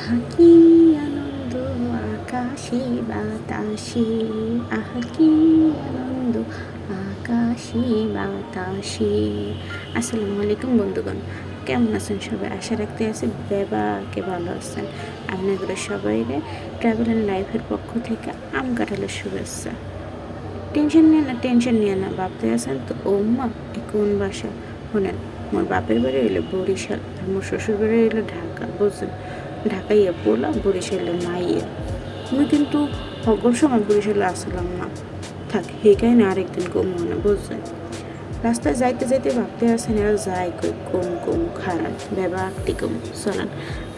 আহা কি আনন্দ আকাশে বাতাসে, আহা কি আনন্দ আকাশে বাতাসে। আসসালামু আলাইকুম বন্ধুগণ, কেমন আছেন সবাই? আশা রাখতে আছি বেবাকে ভালো আছেন। আপনাদের সবাইরে ট্রাভেল অ্যান্ড লাইফের পক্ষ থেকে আম কাঁঠালের শুভেচ্ছা। টেনশন নিয়ে না ভাবতে আছেন তো মা কোন বাসা শোনেন। মোর বাপের বাড়ি হইলো বরিশাল আর মোর শ্বশুর বাড়ি হইলো ঢাকা। বুঝছেন, ঢাকাইয়া পোলা বরিশালে মাইয়া। আমি কিন্তু হগর সময় বরিশালে আসলাম না, থাক হেকাই না আরেকদিন কম মনে। বুঝছেন, রাস্তায় যাইতে যাইতে ভাবতে আসেন এরা যায় কই কম খারাপ ব্যবহারটি কম। চলেন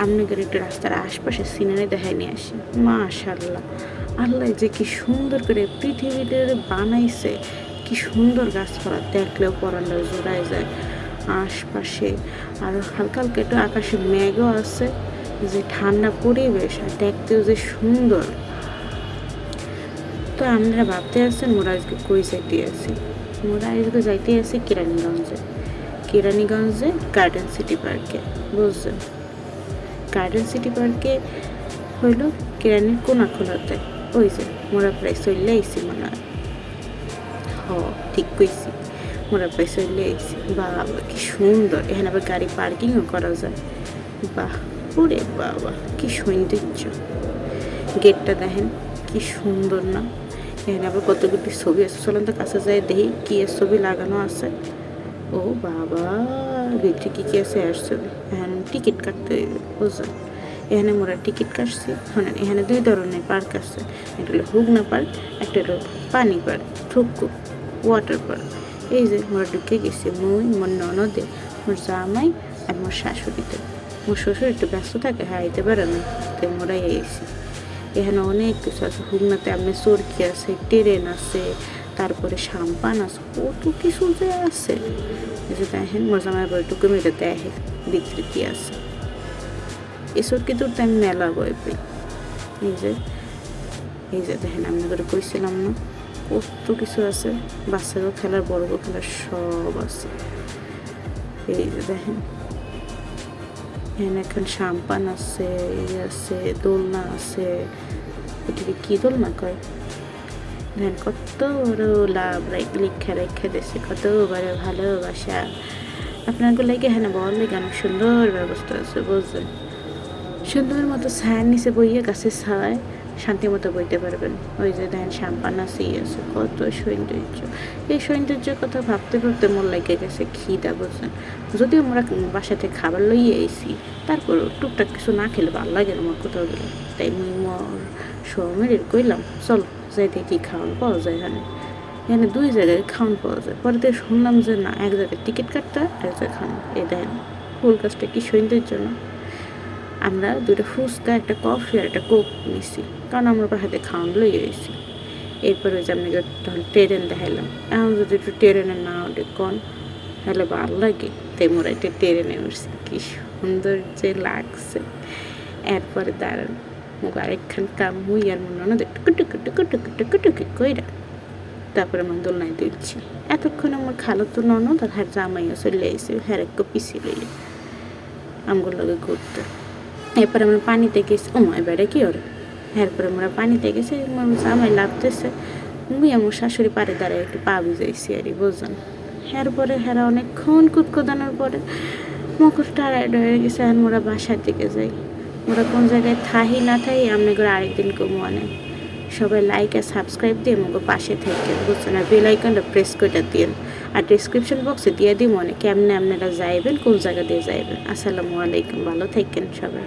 আপনাদের একটু রাস্তার আশপাশে সিনারি দেখাই নিয়ে আসি। মাশাআল্লাহ, আল্লাহ যে কি সুন্দর করে পৃথিবীতে বানাইছে, কি সুন্দর গাছপালা দেখলেও পরানো জোড়ায় যায় আশপাশে। আর হালকা হালকা একটু আকাশে মেঘও আছে, যে ঠান্ডা পরিবেশ আর দেখতেও যে সুন্দর। তো আপনারা ভাবতে আসছেন মোরা আজকে কই যাইতে আছি। মোরা আজকে যাইতে আছি কেরানীগঞ্জে গার্ডেন সিটি পার্কে। বুঝছেন, গার্ডেন সিটি পার্কে হইল কেরানির কোনাখোলাতে। ওই যে মোরা প্রায় চলে আইসি মনে হয়। ঠিক কইছি, মোরা প্রায় চলে আইসি। বাবা কি সুন্দর, এখানে আবার গাড়ি পার্কিংও করা যায়। বাহ, ওরে বাবা কি সৌন্দর্য। গেটটা দেখেন কি সুন্দর না। এখানে আবার কতগুলি ছবি আছে, চলেন তো কাছে যায় দেখি কি ছবি লাগানো আছে। ও বাবা, ভিতরে কি আছে আর ছবি। এখানে টিকিট কাটতে হইবে। বুঝলেন, এখানে মোরা টিকিট কাটছি। শোনেন, এখানে 2 ধরনের পার্ক আছে, একটা হলো হুগনা পার্ক, একটা হলো পানি পার্ক, থুকু ওয়াটার পার্ক। এই যে মোরা ঢুকে গেছি, মুই মোর ননদে, মোর জামাই আর মোর শাশুড়িতে। মোর শ্বশুর একটু ব্যস্ত থাকে, হাইতে পারে না, তাই মোরাই এসেছি। এখানে অনেক কিছু আছে। হুগনাতে আপনার চরকি আছে, ট্রেন আছে, তারপরে সাম্পান আছে, কত কিছু যে আছে। এই যে দেখেন মোর জামাই বই টুকু মেয়েটা দেখে ভিতরে কি আছে। এই চরকি তো আমি মেলা বই পাই। এই যে দেখেন, আমি করে কইছিলাম না কত কিছু আছে, বাচ্চাকেও খেলার বড়গো খেলার সব আছে। এই যে দেখেন এখানে এখন সাম্পান আছে, আছে দোলনা আছে। এটিকে কি দোলনা কয় দেখেন, কত বড় লাভ রেখা দিয়েছে, কত বড় ভালোবাসা। আপনার লাগে এখানে বল লাগে অনেক সুন্দর ব্যবস্থা আছে। বুঝলেন, সুন্দর মতো ছায়ার নিচে বইয়ে গাছের ছায় শান্তি মতো বইতে পারবেন। ওই যে দেখেন সাম্পান আছে, কত সৌন্দর্য। এই সৌন্দর্যের কথা ভাবতে ভাবতে মোর লেগে গেছে খিদা। বুঝছেন, যদিও আমরা বাসাতে খাবার লইয়ে আইছি, তারপর টুকটাক কিছু না খেলে ভালো লাগে না আমার কোথাও গেলে। তাই মোর সৌমের কইলাম চল যাই দেখি খাওয়ান পাওয়া যায়। এখানে 2 জায়গায় খাওয়ান পাওয়া যায়। পরে তো শুনলাম যে না, এক জায়গায় টিকিট কাটতে এক জায়গায় খাওয়ান। এই দেখেন ফুল গাছটা কি সৌন্দর্য না। আমরা 2টা ফুচকা, একটা কফি আর একটা কোক নিছি, কারণ আমরা বাসাতে খাওয়ান লইয়ে গেছি। এরপরে যে আপনাকে তখন ট্রেন দেখাইলাম। এখন যদি একটু ট্রেনে না ওঠে কন তাহলে ভালো লাগে, তাই মোরা একটা ট্রেনে উঠছি। কি সুন্দর যে লাগছে। এরপরে দাঁড়ান মুখ আরেকখান কাম মুই আর মনে হয় টুকুটুকি কইরা তারপরে আমার দোলনায় দিচ্ছি। এতক্ষণ আমার খালাতো ননদ আর হ্যাঁ জামাইও চলে আইসে, হ্যাঁ একটু পিছিয়ে লইলে আমগুলো লগে ঘুরতে। এরপরে আমরা পানিতে গেছি। এবারে কি ওরে, এরপরে আমরা পানিতে গেছি, জামাই লাগতেছে, মুই আমার শাশুড়ি পারে দাঁড়ায় একটু পা ভিজাইছি আর বুঝলেন। এরপরে হেরা অনেকক্ষণ কুদকোদানোর পরে মকর টায়ার্ড হয়ে গেছে। আর মোরা বাসার দিকে যাই। মোরা কোন জায়গায় থাহি না থাহি আপনাদের আরেকদিন কমু আনে। সবাই লাইক আর সাবস্ক্রাইব দিয়ে আমাকে পাশে থাকেন। বুঝছেন, আর বেল আইকনটা প্রেস করে দিন। আর ডিসক্রিপশন বক্সে দিয়ে দিই মনে কেমনে আপনারা যাইবেন, কোন জায়গা দিয়ে যাইবেন। আসসালামু আলাইকুম, ভালো থাকেন সবাই।